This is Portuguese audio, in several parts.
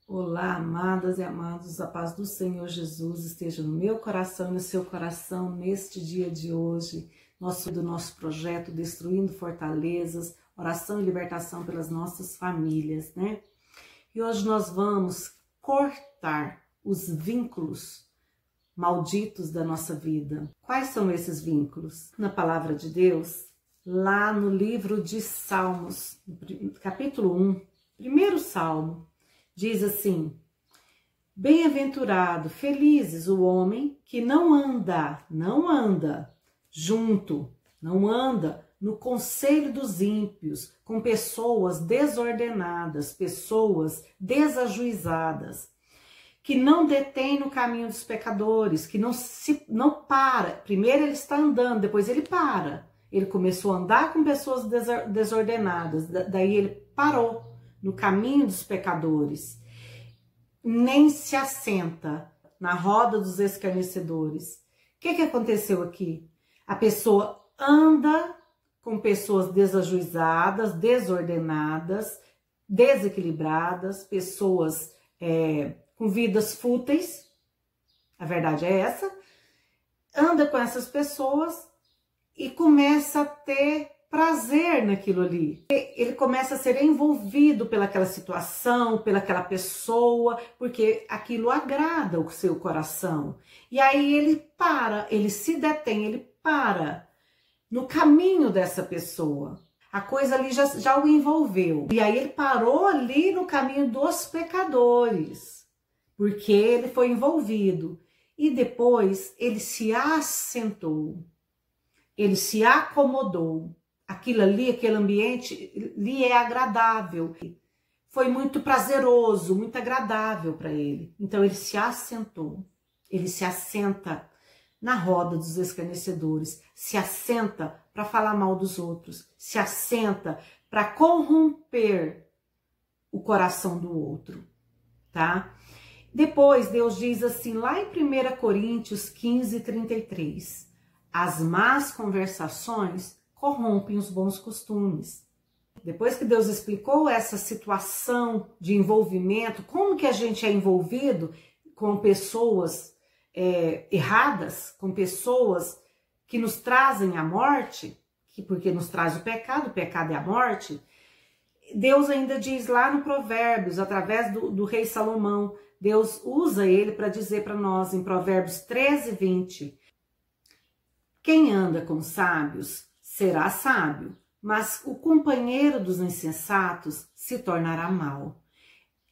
Olá, amadas e amados, a paz do Senhor Jesus esteja no meu coração e no seu coração neste dia de hoje, do nosso projeto Destruindo Fortalezas, oração e libertação pelas nossas famílias, né? E hoje nós vamos cortar os vínculos malditos da nossa vida. Quais são esses vínculos? Na palavra de Deus, lá no livro de Salmos, capítulo 1, primeiro salmo, diz assim: bem-aventurado, felizes o homem que não anda junto, não anda no conselho dos ímpios, com pessoas desordenadas, pessoas desajuizadas, que não detém no caminho dos pecadores, que não para. Primeiro ele está andando, depois ele para. Ele começou a andar com pessoas desordenadas, daí ele parou no caminho dos pecadores, nem se assenta na roda dos escarnecedores. O que aconteceu aqui? A pessoa anda com pessoas desajuizadas, desordenadas, desequilibradas, pessoas com vidas fúteis, a verdade é essa, anda com essas pessoas e começa a ter prazer naquilo ali. Ele começa a ser envolvido pelaquela situação, pelaquela pessoa, porque aquilo agrada o seu coração. E aí ele para, ele se detém, ele para no caminho dessa pessoa. A coisa ali já o envolveu. E aí ele parou ali no caminho dos pecadores, porque ele foi envolvido. E depois ele se assentou, ele se acomodou. Aquilo ali, aquele ambiente lhe é agradável. Foi muito prazeroso, muito agradável para ele. Então ele se assentou. Ele se assenta na roda dos escarnecedores, se assenta para falar mal dos outros, se assenta para corromper o coração do outro, tá? Depois Deus diz assim, lá em 1 Coríntios 15, 33, as más conversações corrompem os bons costumes. Depois que Deus explicou essa situação de envolvimento, como que a gente é envolvido com pessoas erradas, com pessoas que nos trazem a morte, porque nos traz o pecado é a morte, Deus ainda diz lá no Provérbios, através do rei Salomão, Deus usa ele para dizer para nós em Provérbios 13, 20, quem anda com sábios será sábio, mas o companheiro dos insensatos se tornará mau.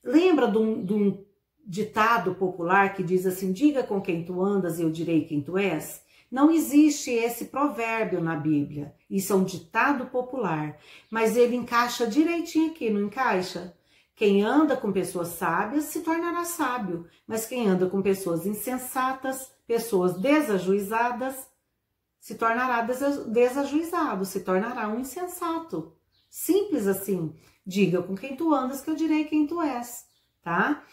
Lembra de um ditado popular que diz assim, diga com quem tu andas e eu direi quem tu és? Não existe esse provérbio na Bíblia, isso é um ditado popular, mas ele encaixa direitinho aqui, não encaixa? Quem anda com pessoas sábias se tornará sábio, mas quem anda com pessoas insensatas, pessoas desajuizadas, se tornará desajuizado, se tornará um insensato. Simples assim. Diga com quem tu andas que eu direi quem tu és, tá?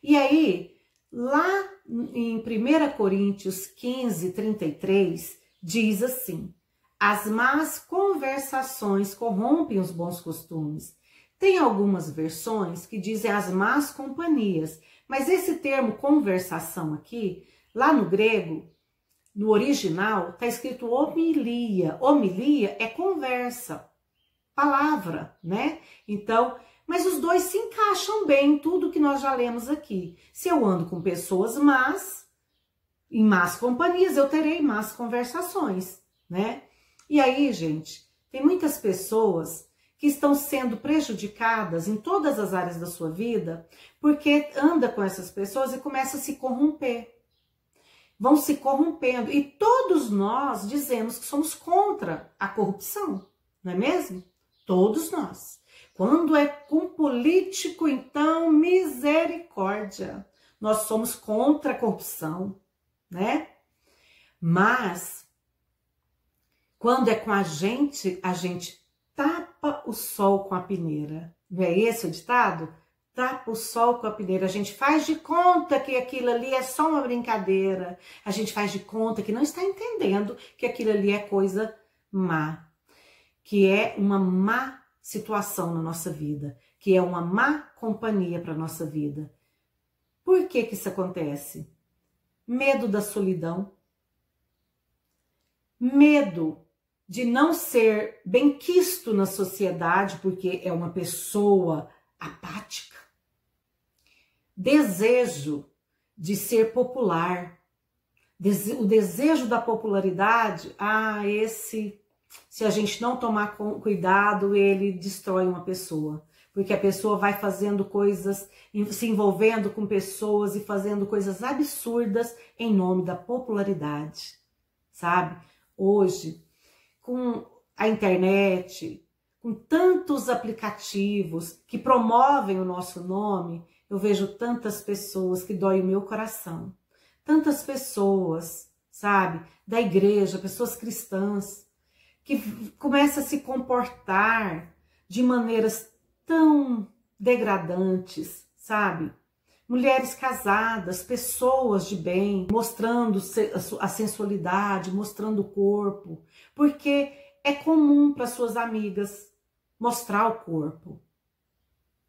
E aí, lá em 1 Coríntios 15, 33, diz assim, as más conversações corrompem os bons costumes. Tem algumas versões que dizem as más companhias, mas esse termo conversação aqui, lá no grego, no original, está escrito homilia. Homilia é conversa, palavra, né? Então, mas os dois se encaixam bem em tudo que nós já lemos aqui. Se eu ando com pessoas más, em más companhias, eu terei más conversações, né? E aí, gente, tem muitas pessoas que estão sendo prejudicadas em todas as áreas da sua vida, porque anda com essas pessoas e começa a se corromper. Vão se corrompendo. E todos nós dizemos que somos contra a corrupção, não é mesmo? Todos nós. Quando é com político, então, misericórdia. Nós somos contra a corrupção, né? Mas, quando é com a gente tapa o sol com a peneira. Não é esse o ditado? Tapa o sol com a peneira, a gente faz de conta que aquilo ali é só uma brincadeira, a gente faz de conta que não está entendendo que aquilo ali é coisa má, que é uma má situação na nossa vida, que é uma má companhia para a nossa vida. Por que que isso acontece? Medo da solidão, medo de não ser benquisto na sociedade, porque é uma pessoa apática, desejo de ser popular, o desejo da popularidade, se a gente não tomar cuidado, ele destrói uma pessoa. Porque a pessoa vai fazendo coisas, se envolvendo com pessoas e fazendo coisas absurdas em nome da popularidade, sabe? Hoje, com a internet, com tantos aplicativos que promovem o nosso nome, eu vejo tantas pessoas que dói o meu coração. Tantas pessoas, sabe, da igreja, pessoas cristãs, que começam a se comportar de maneiras tão degradantes, sabe? Mulheres casadas, pessoas de bem, mostrando a sensualidade, mostrando o corpo, porque é comum para suas amigas mostrar o corpo.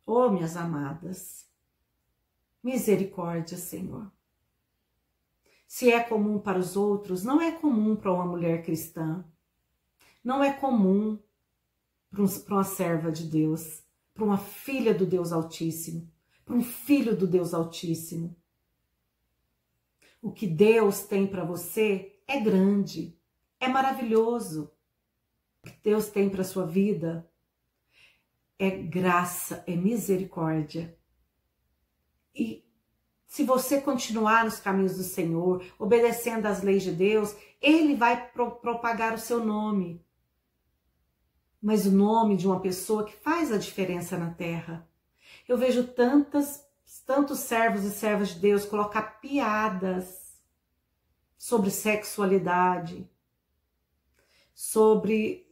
Oh, minhas amadas, misericórdia, Senhor. Se é comum para os outros, não é comum para uma mulher cristã. Não é comum para uma serva de Deus, para uma filha do Deus Altíssimo, para um filho do Deus Altíssimo. O que Deus tem para você é grande, é maravilhoso. O que Deus tem para a sua vida é graça, é misericórdia. E se você continuar nos caminhos do Senhor, obedecendo às leis de Deus, Ele vai propagar o seu nome. Mas o nome de uma pessoa que faz a diferença na terra. Eu vejo tantos servos e servas de Deus colocar piadas sobre sexualidade, sobre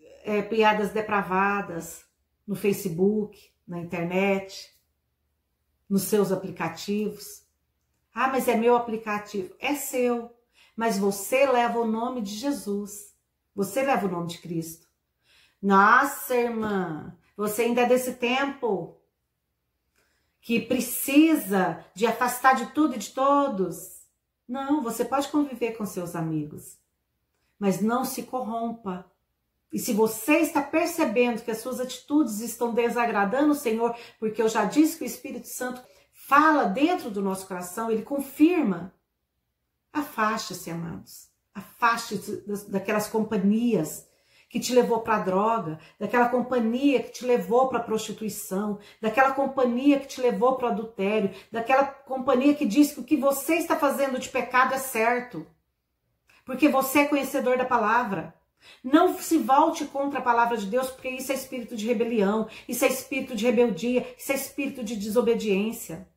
piadas depravadas no Facebook, na internet, nos seus aplicativos. Ah, mas é meu aplicativo. É seu, mas você leva o nome de Jesus. Você leva o nome de Cristo. Nossa, irmã, você ainda é desse tempo que precisa de afastar de tudo e de todos. Não, você pode conviver com seus amigos, mas não se corrompa. E se você está percebendo que as suas atitudes estão desagradando o Senhor, porque eu já disse que o Espírito Santo fala dentro do nosso coração, ele confirma. Afaste-se, amados. Afaste-se daquelas companhias que te levou para a droga, daquela companhia que te levou para a prostituição, daquela companhia que te levou para o adultério, daquela companhia que diz que o que você está fazendo de pecado é certo, porque você é conhecedor da palavra. Não se volte contra a palavra de Deus, porque isso é espírito de rebelião, isso é espírito de rebeldia, isso é espírito de desobediência.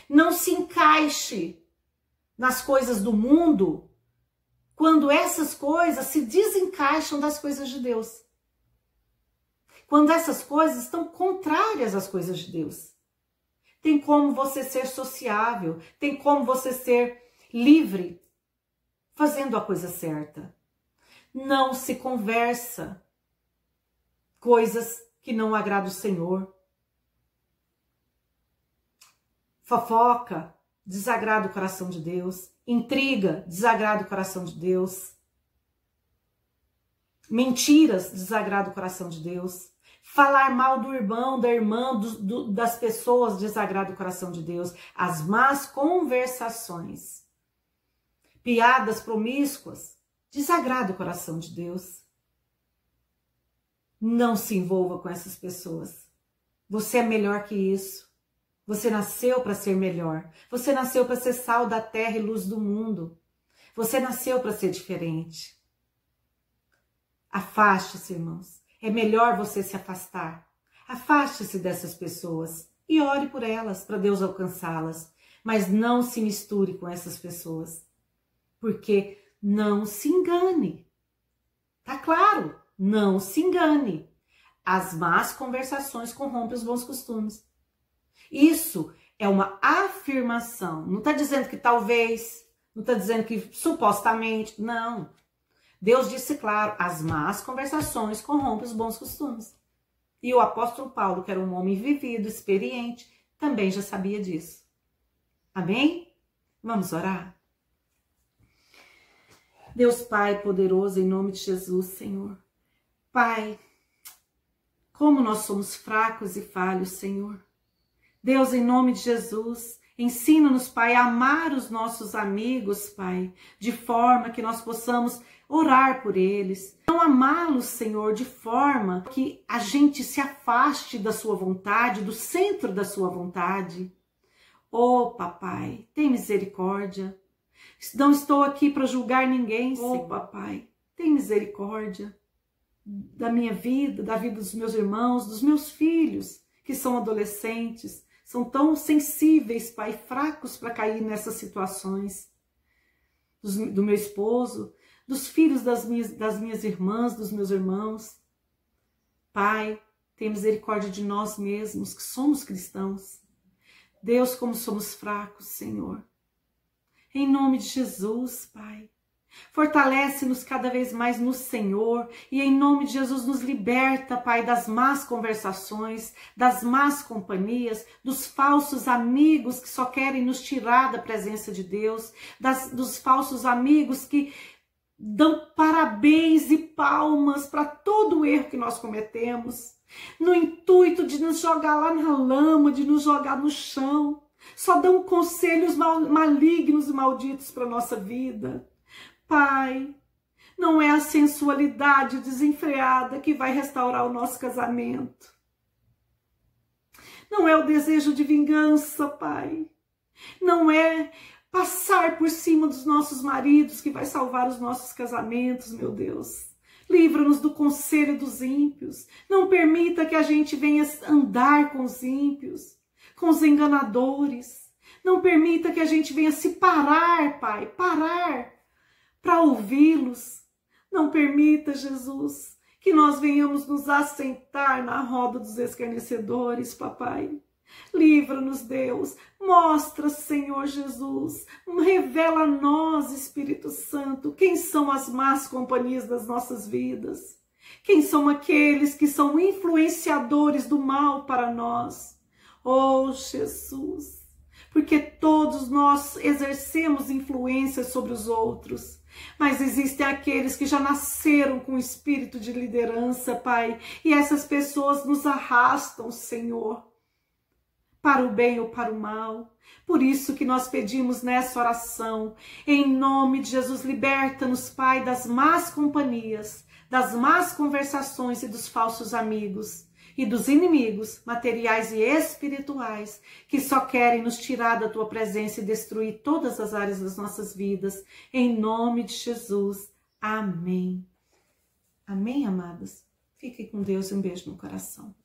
Não se encaixe nas coisas do mundo quando essas coisas se desencaixam das coisas de Deus. Quando essas coisas estão contrárias às coisas de Deus. Tem como você ser sociável, tem como você ser livre, fazendo a coisa certa. Não se conversa coisas que não agradam o Senhor. Fofoca desagrada o coração de Deus. Intriga desagrada o coração de Deus. Mentiras desagrada o coração de Deus. Falar mal do irmão, da irmã, das pessoas desagrada o coração de Deus. As más conversações, piadas promíscuas, desagrada o coração de Deus. Não se envolva com essas pessoas. Você é melhor que isso. Você nasceu para ser melhor. Você nasceu para ser sal da terra e luz do mundo. Você nasceu para ser diferente. Afaste-se, irmãos. É melhor você se afastar. Afaste-se dessas pessoas e ore por elas, para Deus alcançá-las. Mas não se misture com essas pessoas. Porque não se engane. Tá claro? Não se engane. As más conversações corrompem os bons costumes. Isso é uma afirmação. Não está dizendo que talvez, não está dizendo que supostamente, não. Deus disse claro, as más conversações corrompem os bons costumes. E o apóstolo Paulo, que era um homem vivido, experiente, também já sabia disso. Amém? Vamos orar? Deus Pai poderoso, em nome de Jesus, Senhor. Pai, como nós somos fracos e falhos, Senhor. Deus, em nome de Jesus, ensina-nos, Pai, a amar os nossos amigos, Pai, de forma que nós possamos orar por eles. Não amá-los, Senhor, de forma que a gente se afaste da sua vontade, do centro da sua vontade. Oh, Papai, tem misericórdia. Não estou aqui para julgar ninguém, Senhor. Oh, Papai, tem misericórdia da minha vida, da vida dos meus irmãos, dos meus filhos, que são adolescentes, são tão sensíveis, Pai, fracos para cair nessas situações. Do meu esposo, dos filhos das minhas irmãs, dos meus irmãos. Pai, tem misericórdia de nós mesmos, que somos cristãos. Deus, como somos fracos, Senhor. Em nome de Jesus, Pai. Fortalece-nos cada vez mais no Senhor e em nome de Jesus nos liberta, Pai, das más conversações, das más companhias, dos falsos amigos que só querem nos tirar da presença de Deus, dos falsos amigos que dão parabéns e palmas para todo o erro que nós cometemos, no intuito de nos jogar lá na lama, de nos jogar no chão, só dão conselhos malignos e malditos para a nossa vida. Pai, não é a sensualidade desenfreada que vai restaurar o nosso casamento. Não é o desejo de vingança, Pai. Não é passar por cima dos nossos maridos que vai salvar os nossos casamentos, meu Deus. Livra-nos do conselho dos ímpios. Não permita que a gente venha andar com os ímpios, com os enganadores. Não permita que a gente venha se parar, Pai, parar para ouvi-los. Não permita, Jesus, que nós venhamos nos assentar na roda dos escarnecedores, Papai. Livra-nos, Deus. Mostra, Senhor Jesus. Revela a nós, Espírito Santo, quem são as más companhias das nossas vidas. Quem são aqueles que são influenciadores do mal para nós. Oh, Jesus. Porque todos nós exercemos influência sobre os outros. Mas existem aqueles que já nasceram com o espírito de liderança, Pai. E essas pessoas nos arrastam, Senhor, para o bem ou para o mal. Por isso que nós pedimos nessa oração, em nome de Jesus, liberta-nos, Pai, das más companhias, das más conversações e dos falsos amigos. E dos inimigos materiais e espirituais que só querem nos tirar da Tua presença e destruir todas as áreas das nossas vidas. Em nome de Jesus. Amém. Amém, amadas? Fiquem com Deus e um beijo no coração.